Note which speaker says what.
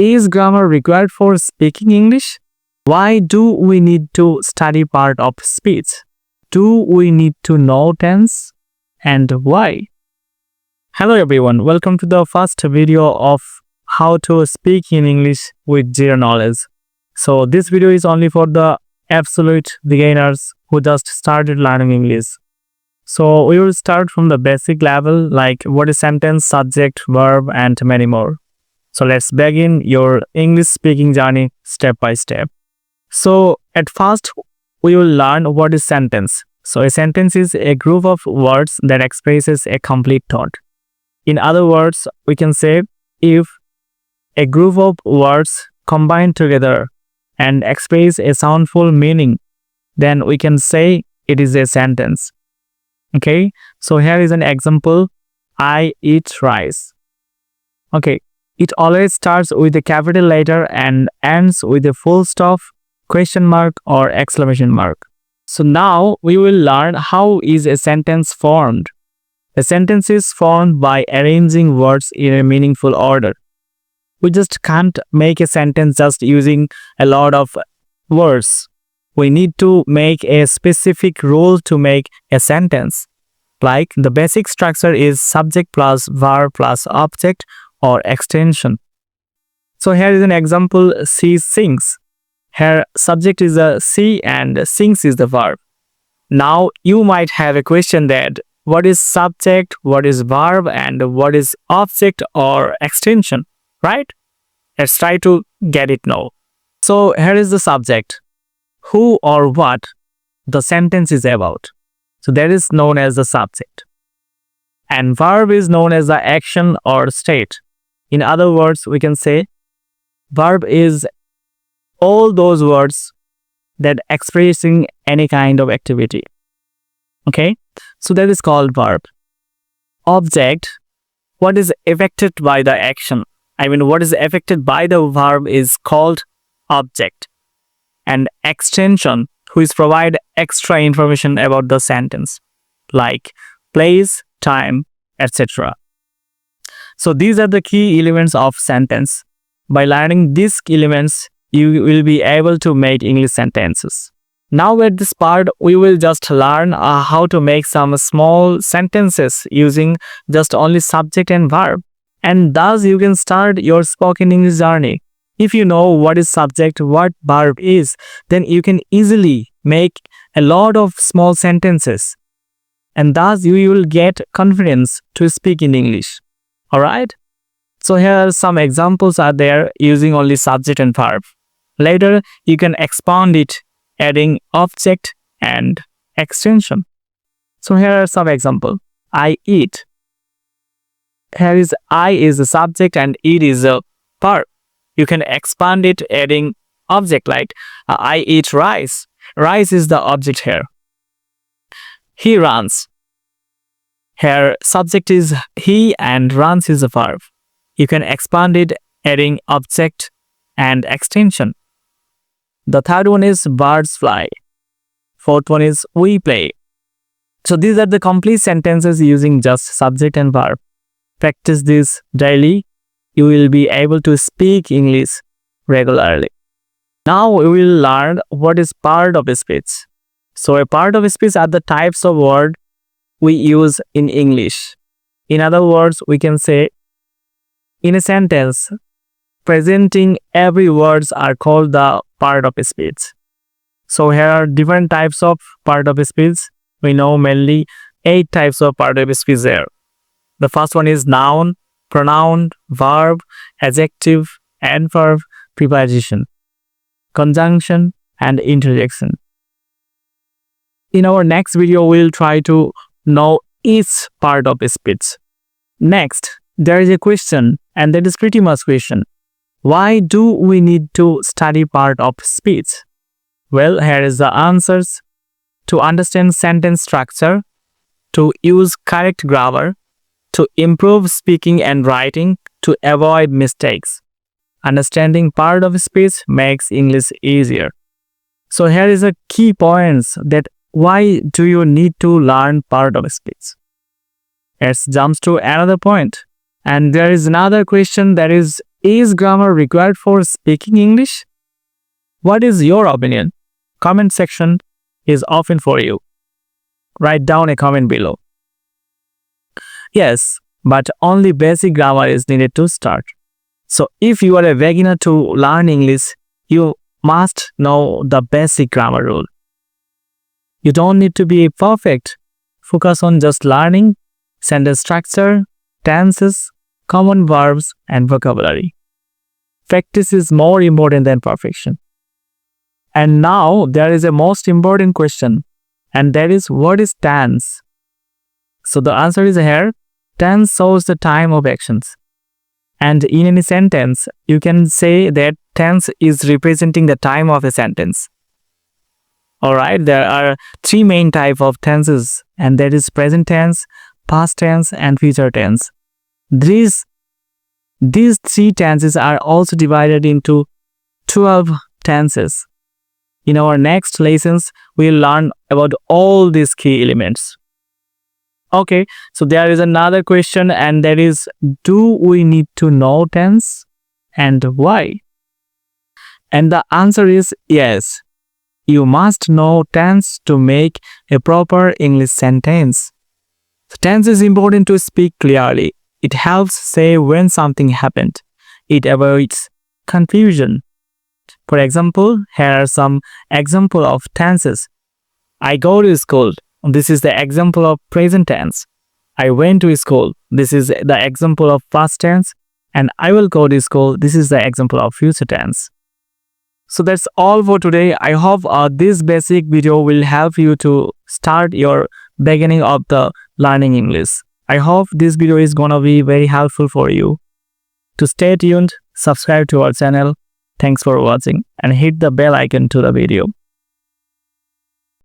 Speaker 1: Is grammar required for speaking English? Why do we need to study part of speech? Do we need to know tense? And why? Hello everyone, welcome to the first video of how to speak in English with zero knowledge. So this video is only for the absolute beginners who just started learning English. So we will start from the basic level like what is sentence, subject, verb and many more. So let's begin your English speaking journey step by step. So at first we will learn what is sentence. So a sentence is a group of words that expresses a complete thought. In other words, we can say if a group of words combine together and express a soundful meaning, then we can say it is a sentence. Okay, so here is an example. I eat rice. Okay, it always starts with a capital letter and ends with a full stop, question mark or exclamation mark. So now we will learn how is a sentence formed. A sentence is formed by arranging words in a meaningful order. We just can't make a sentence just using a lot of words. We need to make a specific rule to make a sentence. Like the basic structure is subject plus verb plus object or extension. So here is an example, she sings. Here subject is a she and sings is the verb. Now you might have a question that what is subject, what is verb and what is object or extension, right? Let's try to get it now. So here is the subject. Who or what the sentence is about. So that is known as the subject. And verb is known as the action or state. In other words, we can say verb is all those words that expressing any kind of activity. Okay, so that is called verb. Object, what is affected by the action? What is affected by the verb is called object. And extension, which provide extra information about the sentence, like place, time, etc. So these are the key elements of sentence. By learning these elements, you will be able to make English sentences. Now at this part, we will just learn how to make some small sentences using just only subject and verb. And thus you can start your spoken English journey. If you know what is subject, what verb is, then you can easily make a lot of small sentences. And thus you will get confidence to speak in English. Alright? So here are some examples are there using only subject and verb. Later, you can expand it adding object and extension. So here are some examples. I eat. Here is I is the subject and eat is a verb. You can expand it adding object like I eat rice. Rice is the object here. He runs. Here subject is he and runs is a verb. You can expand it adding object and extension. The third one is birds fly. Fourth one is we play. So these are the complete sentences using just subject and verb. Practice this daily. You will be able to speak English regularly. Now we will learn what is part of a speech. So a part of a speech are the types of words we use in English. In other words, we can say in a sentence, presenting every words are called the part of a speech. So here are different types of part of a speech. We know mainly 8 types of part of a speech there. The first one is noun, pronoun, verb, adjective, adverb, preposition, conjunction, and interjection. In our next video, we'll try to know each part of a speech. Next, there is a question, and that is pretty much question. Why do we need to study part of speech? Well, here is the answers. To understand sentence structure, to use correct grammar, to improve speaking and writing, to avoid mistakes. Understanding part of speech makes English easier. So here is a key points that why do you need to learn part of speech? Let's jump to another point. And there is another question that is Is grammar required for speaking English? What is your opinion? Comment section is open for you. Write down a comment below. Yes, but only basic grammar is needed to start. So if you are a beginner to learn English, you must know the basic grammar rule. You don't need to be perfect. Focus on just learning sentence structure, tenses, common verbs, and vocabulary. Practice is more important than perfection. And now there is a most important question, and that is, what is tense? So the answer is here. Tense shows the time of actions. And in any sentence, you can say that tense is representing the time of a sentence. Alright, there are three main types of tenses, and that is present tense, past tense, and future tense. These three tenses are also divided into 12 tenses. In our next lessons, we'll learn about all these key elements. Okay, so there is another question, and that is, do we need to know tense and why? And the answer is yes. You must know tense to make a proper English sentence. So tense is important to speak clearly. It helps say when something happened. It avoids confusion. For example, here are some examples of tenses. I go to school. This is the example of present tense. I went to school. This is the example of past tense. And I will go to school. This is the example of future tense. So that's all for today. I hope this basic video will help you to start your beginning of the learning English. I hope this video is gonna be very helpful for you. To stay tuned, subscribe to our channel. Thanks for watching and hit the bell icon to the video.